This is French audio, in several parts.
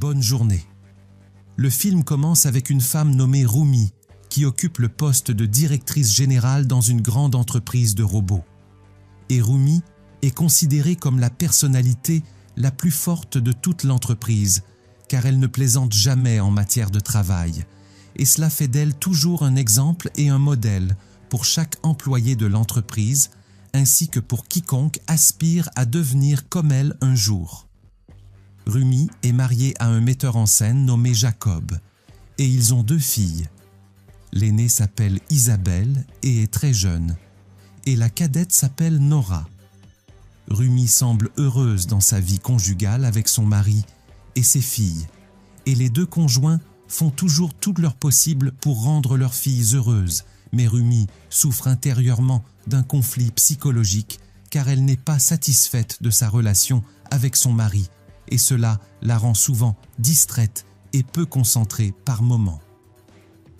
bonne journée. Le film commence avec une femme nommée Rumi, qui occupe le poste de directrice générale dans une grande entreprise de robots. Et Rumi est considérée comme la personnalité la plus forte de toute l'entreprise, car elle ne plaisante jamais en matière de travail, et cela fait d'elle toujours un exemple et un modèle pour chaque employé de l'entreprise, ainsi que pour quiconque aspire à devenir comme elle un jour. Rumi est mariée à un metteur en scène nommé Jacob, et ils ont 2 filles. L'aînée s'appelle Isabelle et est très jeune, et la cadette s'appelle Nora. Rumi semble heureuse dans sa vie conjugale avec son mari et ses filles, et les 2 conjoints font toujours tout leur possible pour rendre leurs filles heureuses, mais Rumi souffre intérieurement d'un conflit psychologique car elle n'est pas satisfaite de sa relation avec son mari, et cela la rend souvent distraite et peu concentrée par moments.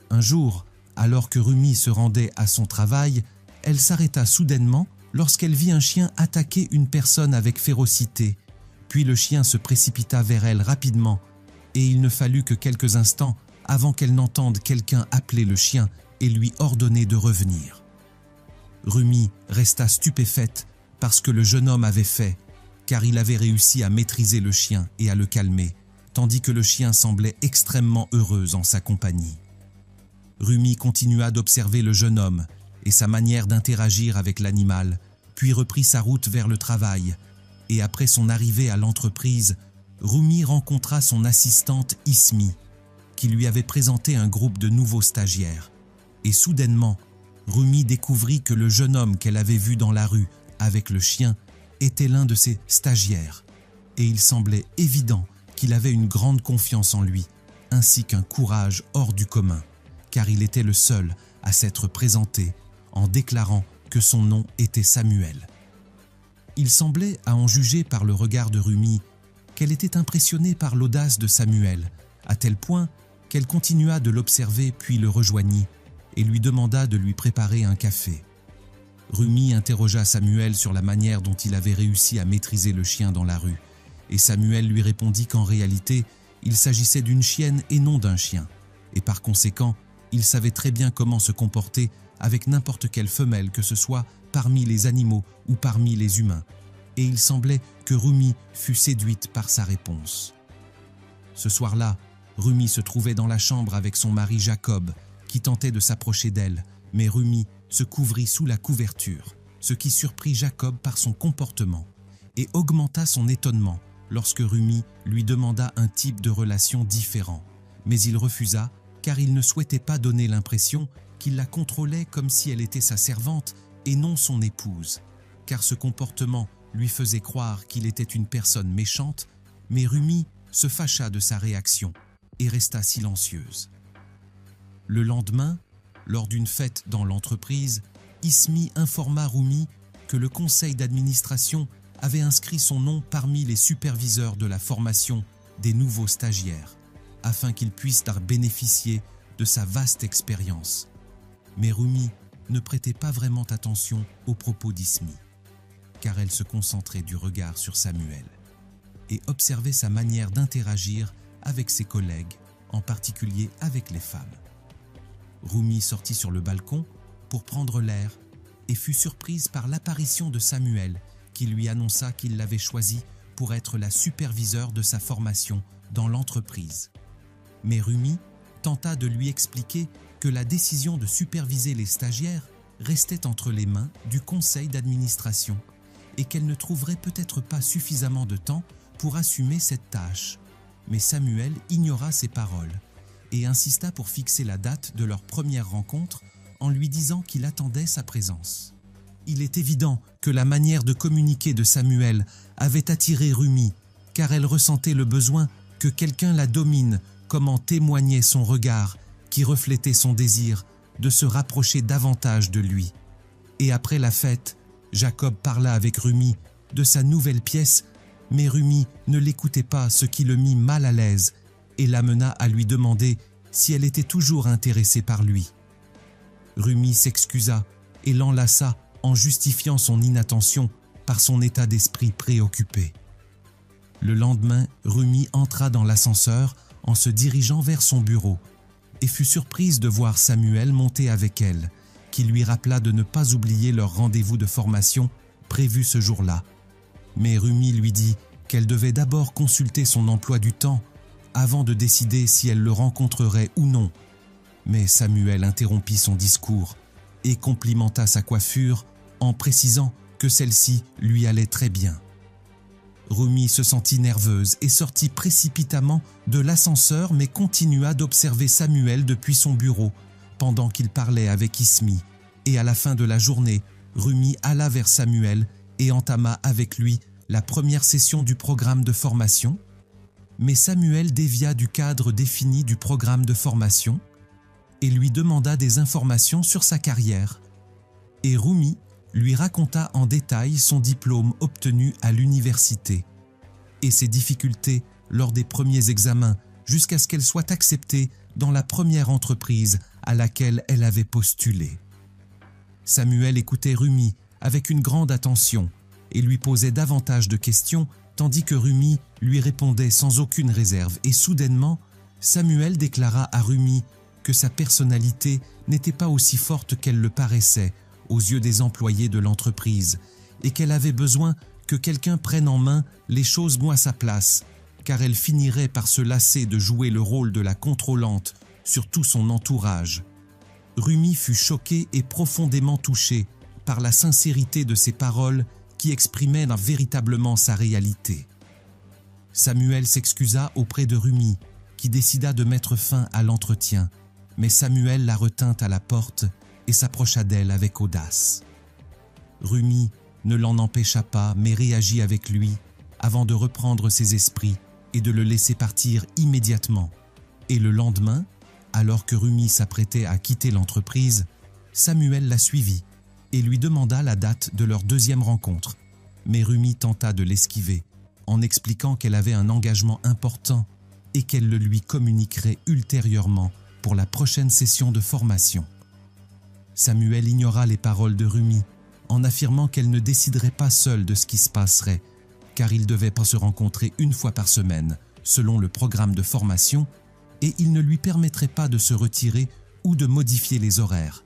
Un jour, alors que Rumi se rendait à son travail, elle s'arrêta soudainement lorsqu'elle vit un chien attaquer une personne avec férocité. Puis le chien se précipita vers elle rapidement, et il ne fallut que quelques instants avant qu'elle n'entende quelqu'un appeler le chien et lui ordonner de revenir. Rumi resta stupéfaite par ce que le jeune homme avait fait, car il avait réussi à maîtriser le chien et à le calmer, tandis que le chien semblait extrêmement heureux en sa compagnie. Rumi continua d'observer le jeune homme et sa manière d'interagir avec l'animal, puis reprit sa route vers le travail, et après son arrivée à l'entreprise, Rumi rencontra son assistante Ismi, qui lui avait présenté un groupe de nouveaux stagiaires. Et soudainement, Rumi découvrit que le jeune homme qu'elle avait vu dans la rue avec le chien était l'un de ses stagiaires, et il semblait évident qu'il avait une grande confiance en lui, ainsi qu'un courage hors du commun, car il était le seul à s'être présenté en déclarant que son nom était Samuel. Il semblait, à en juger par le regard de Rumi, qu'elle était impressionnée par l'audace de Samuel, à tel point qu'elle continua de l'observer puis le rejoignit et lui demanda de lui préparer un café. Rumi interrogea Samuel sur la manière dont il avait réussi à maîtriser le chien dans la rue, et Samuel lui répondit qu'en réalité, il s'agissait d'une chienne et non d'un chien, et par conséquent, il savait très bien comment se comporter avec n'importe quelle femelle, que ce soit parmi les animaux ou parmi les humains, et il semblait que Rumi fût séduite par sa réponse. Ce soir-là, Rumi se trouvait dans la chambre avec son mari Jacob, qui tentait de s'approcher d'elle, mais Rumi se couvrit sous la couverture, ce qui surprit Jacob par son comportement, et augmenta son étonnement lorsque Rumi lui demanda un type de relation différent, mais il refusa car il ne souhaitait pas donner l'impression qu'il la contrôlait comme si elle était sa servante et non son épouse, car ce comportement lui faisait croire qu'il était une personne méchante, mais Rumi se fâcha de sa réaction et resta silencieuse. Le lendemain, lors d'une fête dans l'entreprise, Ismi informa Rumi que le conseil d'administration avait inscrit son nom parmi les superviseurs de la formation des nouveaux stagiaires, afin qu'ils puissent bénéficier de sa vaste expérience. Mais Rumi ne prêtait pas vraiment attention aux propos d'Ismi, car elle se concentrait du regard sur Samuel et observait sa manière d'interagir avec ses collègues, en particulier avec les femmes. Rumi sortit sur le balcon pour prendre l'air et fut surprise par l'apparition de Samuel, qui lui annonça qu'il l'avait choisi pour être la superviseure de sa formation dans l'entreprise. Mais Rumi tenta de lui expliquer que la décision de superviser les stagiaires restait entre les mains du conseil d'administration et qu'elle ne trouverait peut-être pas suffisamment de temps pour assumer cette tâche. Mais Samuel ignora ces paroles et insista pour fixer la date de leur première rencontre en lui disant qu'il attendait sa présence. Il est évident que la manière de communiquer de Samuel avait attiré Rumi, car elle ressentait le besoin que quelqu'un la domine, comme en témoignait son regard qui reflétait son désir de se rapprocher davantage de lui. Et après la fête, Jacob parla avec Rumi de sa nouvelle pièce, mais Rumi ne l'écoutait pas, ce qui le mit mal à l'aise et l'amena à lui demander si elle était toujours intéressée par lui. Rumi s'excusa et l'enlaça en justifiant son inattention par son état d'esprit préoccupé. Le lendemain, Rumi entra dans l'ascenseur en se dirigeant vers son bureau et fut surprise de voir Samuel monter avec elle, qui lui rappela de ne pas oublier leur rendez-vous de formation prévu ce jour-là. Mais Rumi lui dit qu'elle devait d'abord consulter son emploi du temps avant de décider si elle le rencontrerait ou non. Mais Samuel interrompit son discours et complimenta sa coiffure en précisant que celle-ci lui allait très bien. Rumi se sentit nerveuse et sortit précipitamment de l'ascenseur mais continua d'observer Samuel depuis son bureau pendant qu'il parlait avec Ismi. Et à la fin de la journée, Rumi alla vers Samuel et entama avec lui la première session du programme de formation. Mais Samuel dévia du cadre défini du programme de formation et lui demanda des informations sur sa carrière. Et Rumi lui raconta en détail son diplôme obtenu à l'université et ses difficultés lors des premiers examens jusqu'à ce qu'elle soit acceptée dans la première entreprise à laquelle elle avait postulé. Samuel écoutait Rumi avec une grande attention et lui posait davantage de questions tandis que Rumi lui répondait sans aucune réserve. Et soudainement, Samuel déclara à Rumi que sa personnalité n'était pas aussi forte qu'elle le paraissait aux yeux des employés de l'entreprise et qu'elle avait besoin que quelqu'un prenne en main les choses à sa place, car elle finirait par se lasser de jouer le rôle de la contrôlante sur tout son entourage. Rumi fut choqué et profondément touché par la sincérité de ses paroles qui exprimaient véritablement sa réalité. Samuel s'excusa auprès de Rumi, qui décida de mettre fin à l'entretien, mais Samuel la retint à la porte et s'approcha d'elle avec audace. Rumi ne l'en empêcha pas, mais réagit avec lui avant de reprendre ses esprits et de le laisser partir immédiatement. Et le lendemain, alors que Rumi s'apprêtait à quitter l'entreprise, Samuel la suivit et lui demanda la date de leur deuxième rencontre. Mais Rumi tenta de l'esquiver, en expliquant qu'elle avait un engagement important et qu'elle le lui communiquerait ultérieurement pour la prochaine session de formation. Samuel ignora les paroles de Rumi, en affirmant qu'elle ne déciderait pas seule de ce qui se passerait, car ils devaient pas se rencontrer une fois par semaine, selon le programme de formation, et il ne lui permettrait pas de se retirer ou de modifier les horaires.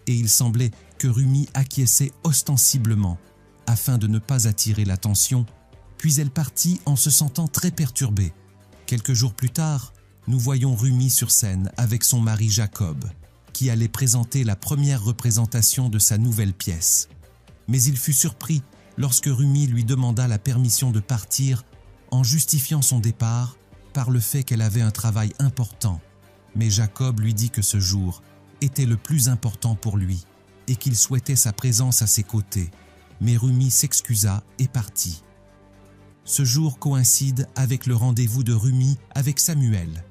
Et il semblait que Rumi acquiesçait ostensiblement, afin de ne pas attirer l'attention, puis elle partit en se sentant très perturbée. Quelques jours plus tard, nous voyons Rumi sur scène avec son mari Jacob, qui allait présenter la première représentation de sa nouvelle pièce. Mais il fut surpris lorsque Rumi lui demanda la permission de partir en justifiant son départ par le fait qu'elle avait un travail important. Mais Jacob lui dit que ce jour était le plus important pour lui et qu'il souhaitait sa présence à ses côtés. Mais Rumi s'excusa et partit. Ce jour coïncide avec le rendez-vous de Rumi avec Samuel.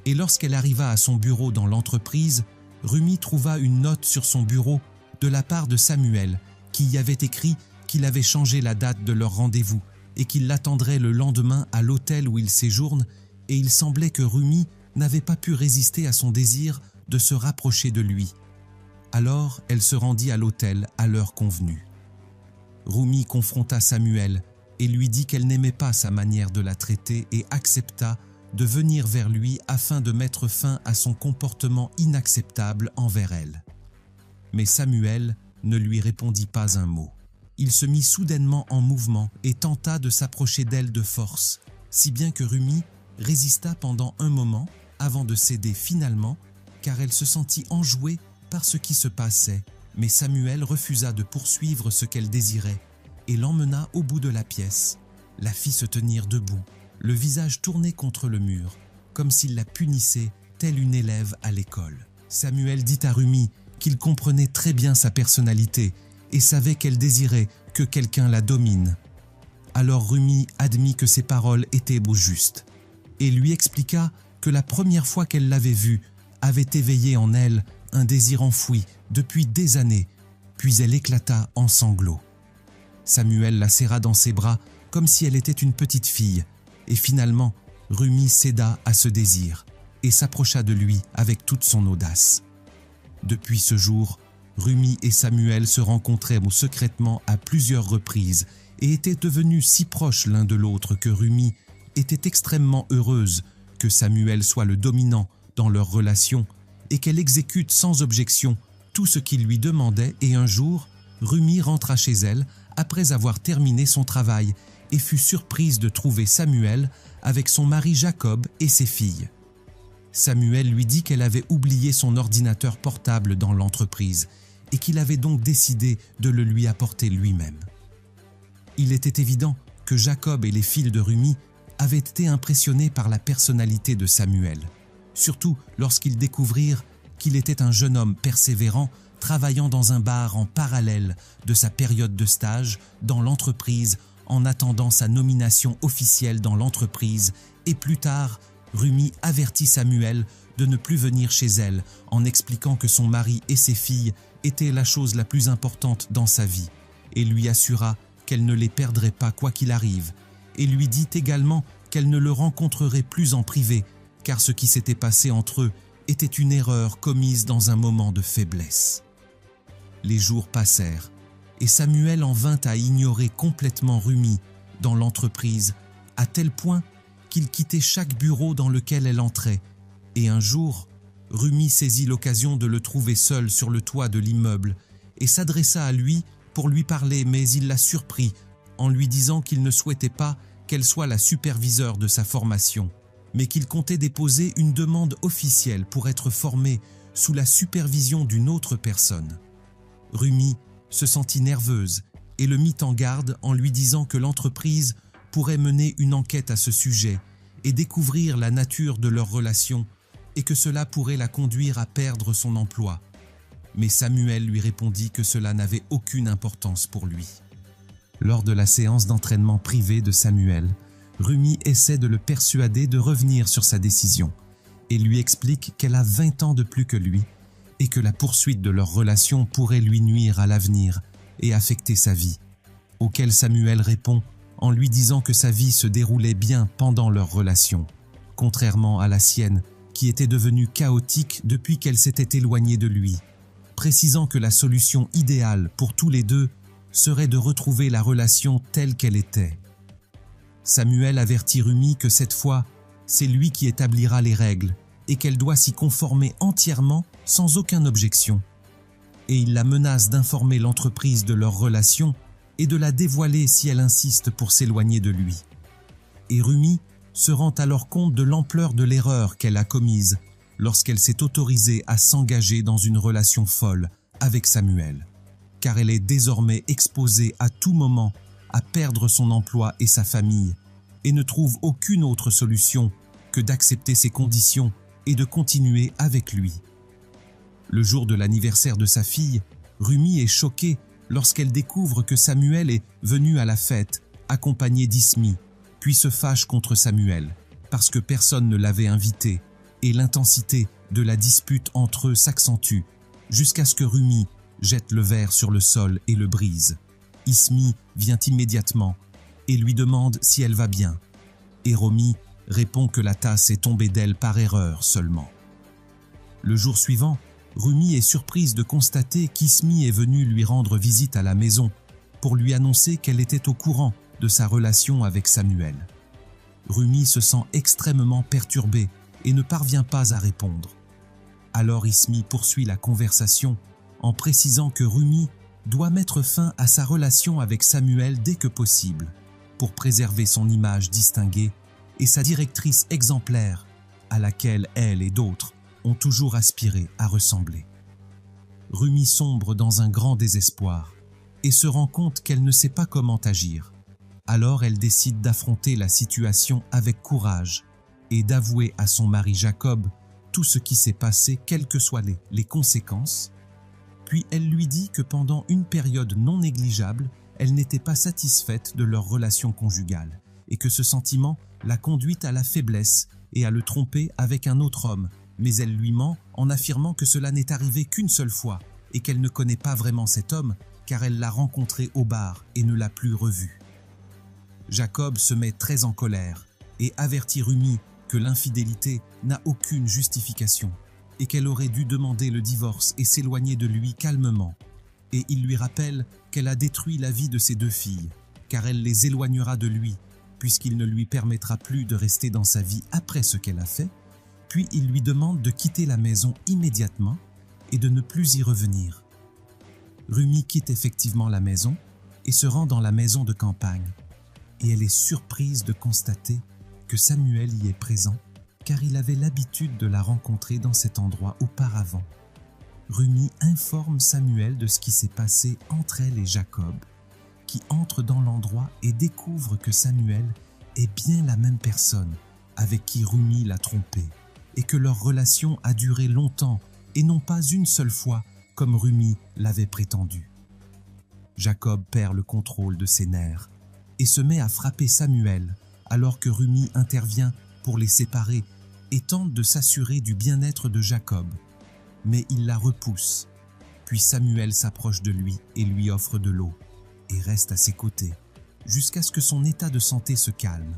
Et lorsqu'elle arriva à son bureau dans l'entreprise, Rumi trouva une note sur son bureau de la part de Samuel qui y avait écrit qu'il avait changé la date de leur rendez-vous et qu'il l'attendrait le lendemain à l'hôtel où il séjourne, et il semblait que Rumi n'avait pas pu résister à son désir de se rapprocher de lui. Alors elle se rendit à l'hôtel à l'heure convenue. Rumi confronta Samuel et lui dit qu'elle n'aimait pas sa manière de la traiter et accepta de venir vers lui afin de mettre fin à son comportement inacceptable envers elle. Mais Samuel ne lui répondit pas un mot. Il se mit soudainement en mouvement et tenta de s'approcher d'elle de force, si bien que Rumi résista pendant un moment avant de céder finalement, car elle se sentit enjouée par ce qui se passait. Mais Samuel refusa de poursuivre ce qu'elle désirait et l'emmena au bout de la pièce. La fit se tenir debout, le visage tourné contre le mur, comme s'il la punissait, telle une élève à l'école. Samuel dit à Rumi qu'il comprenait très bien sa personnalité et savait qu'elle désirait que quelqu'un la domine. Alors Rumi admit que ses paroles étaient justes et lui expliqua que la première fois qu'elle l'avait vue avait éveillé en elle un désir enfoui depuis des années, puis elle éclata en sanglots. Samuel la serra dans ses bras comme si elle était une petite fille, et finalement Rumi céda à ce désir et s'approcha de lui avec toute son audace. Depuis ce jour, Rumi et Samuel se rencontraient secrètement à plusieurs reprises et étaient devenus si proches l'un de l'autre que Rumi était extrêmement heureuse que Samuel soit le dominant dans leur relation et qu'elle exécute sans objection tout ce qu'il lui demandait. Et un jour, Rumi rentra chez elle après avoir terminé son travail et fut surprise de trouver Samuel avec son mari Jacob et ses filles. Samuel lui dit qu'elle avait oublié son ordinateur portable dans l'entreprise et qu'il avait donc décidé de le lui apporter lui-même. Il était évident que Jacob et les filles de Rumi avaient été impressionnés par la personnalité de Samuel, surtout lorsqu'ils découvrirent qu'il était un jeune homme persévérant travaillant dans un bar en parallèle de sa période de stage dans l'entreprise en attendant sa nomination officielle dans l'entreprise. Et plus tard, Rumi avertit Samuel de ne plus venir chez elle en expliquant que son mari et ses filles étaient la chose la plus importante dans sa vie et lui assura qu'elle ne les perdrait pas quoi qu'il arrive, et lui dit également qu'elle ne le rencontrerait plus en privé car ce qui s'était passé entre eux était une erreur commise dans un moment de faiblesse. Les jours passèrent et Samuel en vint à ignorer complètement Rumi dans l'entreprise à tel point qu'il quittait chaque bureau dans lequel elle entrait. Et un jour, Rumi saisit l'occasion de le trouver seul sur le toit de l'immeuble et s'adressa à lui pour lui parler, mais il la surprit en lui disant qu'il ne souhaitait pas qu'elle soit la superviseure de sa formation, mais qu'il comptait déposer une demande officielle pour être formé sous la supervision d'une autre personne. Rumi se sentit nerveuse et le mit en garde en lui disant que l'entreprise pourrait mener une enquête à ce sujet et découvrir la nature de leur relation et que cela pourrait la conduire à perdre son emploi. Mais Samuel lui répondit que cela n'avait aucune importance pour lui. Lors de la séance d'entraînement privée de Samuel, Rumi essaie de le persuader de revenir sur sa décision et lui explique qu'elle a 20 ans de plus que lui et que la poursuite de leur relation pourrait lui nuire à l'avenir et affecter sa vie, auquel Samuel répond en lui disant que sa vie se déroulait bien pendant leur relation, contrairement à la sienne qui était devenue chaotique depuis qu'elle s'était éloignée de lui, précisant que la solution idéale pour tous les deux serait de retrouver la relation telle qu'elle était. Samuel avertit Rumi que cette fois, c'est lui qui établira les règles et qu'elle doit s'y conformer entièrement sans aucune objection. Et il la menace d'informer l'entreprise de leur relation et de la dévoiler si elle insiste pour s'éloigner de lui. Et Rumi se rend alors compte de l'ampleur de l'erreur qu'elle a commise lorsqu'elle s'est autorisée à s'engager dans une relation folle avec Samuel, car elle est désormais exposée à tout moment à perdre son emploi et sa famille, et ne trouve aucune autre solution que d'accepter ses conditions et de continuer avec lui. Le jour de l'anniversaire de sa fille, Rumi est choquée lorsqu'elle découvre que Samuel est venu à la fête, accompagné d'Ismi, puis se fâche contre Samuel, parce que personne ne l'avait invité, et l'intensité de la dispute entre eux s'accentue, jusqu'à ce que Rumi jette le verre sur le sol et le brise. Ismi vient immédiatement et lui demande si elle va bien, et Rumi répond que la tasse est tombée d'elle par erreur seulement. Le jour suivant, Rumi est surprise de constater qu'Ismi est venue lui rendre visite à la maison pour lui annoncer qu'elle était au courant de sa relation avec Samuel. Rumi se sent extrêmement perturbée et ne parvient pas à répondre. Alors Ismi poursuit la conversation en précisant que Rumi doit mettre fin à sa relation avec Samuel dès que possible pour préserver son image distinguée et sa directrice exemplaire à laquelle elle et d'autres ont toujours aspiré à ressembler. Rumi sombre dans un grand désespoir et se rend compte qu'elle ne sait pas comment agir. Alors elle décide d'affronter la situation avec courage et d'avouer à son mari Jacob tout ce qui s'est passé, quelles que soient les conséquences. Puis elle lui dit que pendant une période non négligeable, elle n'était pas satisfaite de leur relation conjugale et que ce sentiment l'a conduite à la faiblesse et à le tromper avec un autre homme, mais elle lui ment en affirmant que cela n'est arrivé qu'une seule fois et qu'elle ne connaît pas vraiment cet homme car elle l'a rencontré au bar et ne l'a plus revu. Jacob se met très en colère et avertit Rumi que l'infidélité n'a aucune justification et qu'elle aurait dû demander le divorce et s'éloigner de lui calmement. Et il lui rappelle qu'elle a détruit la vie de ses deux filles, car elle les éloignera de lui, puisqu'il ne lui permettra plus de rester dans sa vie après ce qu'elle a fait, puis il lui demande de quitter la maison immédiatement et de ne plus y revenir. Rumi quitte effectivement la maison et se rend dans la maison de campagne, et elle est surprise de constater que Samuel y est présent, car il avait l'habitude de la rencontrer dans cet endroit auparavant. Rumi informe Samuel de ce qui s'est passé entre elle et Jacob, qui entre dans l'endroit et découvre que Samuel est bien la même personne avec qui Rumi l'a trompé, et que leur relation a duré longtemps et non pas une seule fois comme Rumi l'avait prétendu. Jacob perd le contrôle de ses nerfs et se met à frapper Samuel alors que Rumi intervient pour les séparer et tente de s'assurer du bien-être de Jacob. Mais il la repousse, puis Samuel s'approche de lui et lui offre de l'eau et reste à ses côtés jusqu'à ce que son état de santé se calme,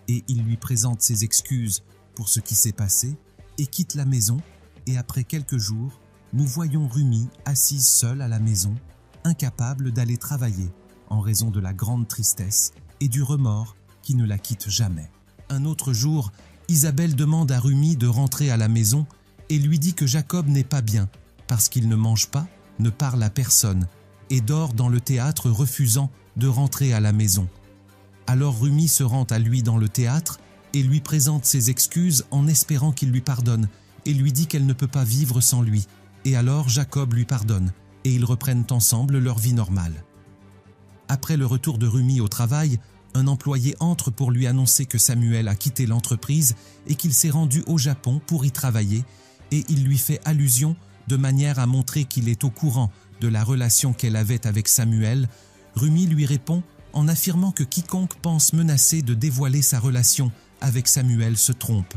et il lui présente ses excuses pour ce qui s'est passé et quitte la maison. Et après quelques jours, nous voyons Rumi assise seule à la maison, incapable d'aller travailler en raison de la grande tristesse et du remords qui ne la quittent jamais. Un autre jour, Isabelle demande à Rumi de rentrer à la maison et lui dit que Jacob n'est pas bien parce qu'il ne mange pas, ne parle à personne et dort dans le théâtre, refusant de rentrer à la maison. Alors Rumi se rend à lui dans le théâtre et lui présente ses excuses en espérant qu'il lui pardonne, et lui dit qu'elle ne peut pas vivre sans lui. Et alors Jacob lui pardonne et ils reprennent ensemble leur vie normale. Après le retour de Rumi au travail, un employé entre pour lui annoncer que Samuel a quitté l'entreprise et qu'il s'est rendu au Japon pour y travailler, et il lui fait allusion de manière à montrer qu'il est au courant de la relation qu'elle avait avec Samuel. Rumi lui répond en affirmant que quiconque pense menacer de dévoiler sa relation avec Samuel se trompe,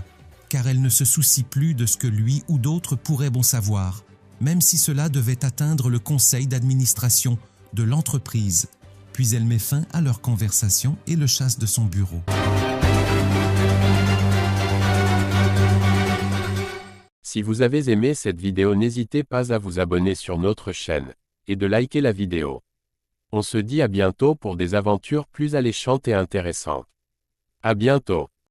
car elle ne se soucie plus de ce que lui ou d'autres pourraient bon savoir, même si cela devait atteindre le conseil d'administration de l'entreprise. Puis elle met fin à leur conversation et le chasse de son bureau. Si vous avez aimé cette vidéo, n'hésitez pas à vous abonner sur notre chaîne et de liker la vidéo. On se dit à bientôt pour des aventures plus alléchantes et intéressantes. À bientôt.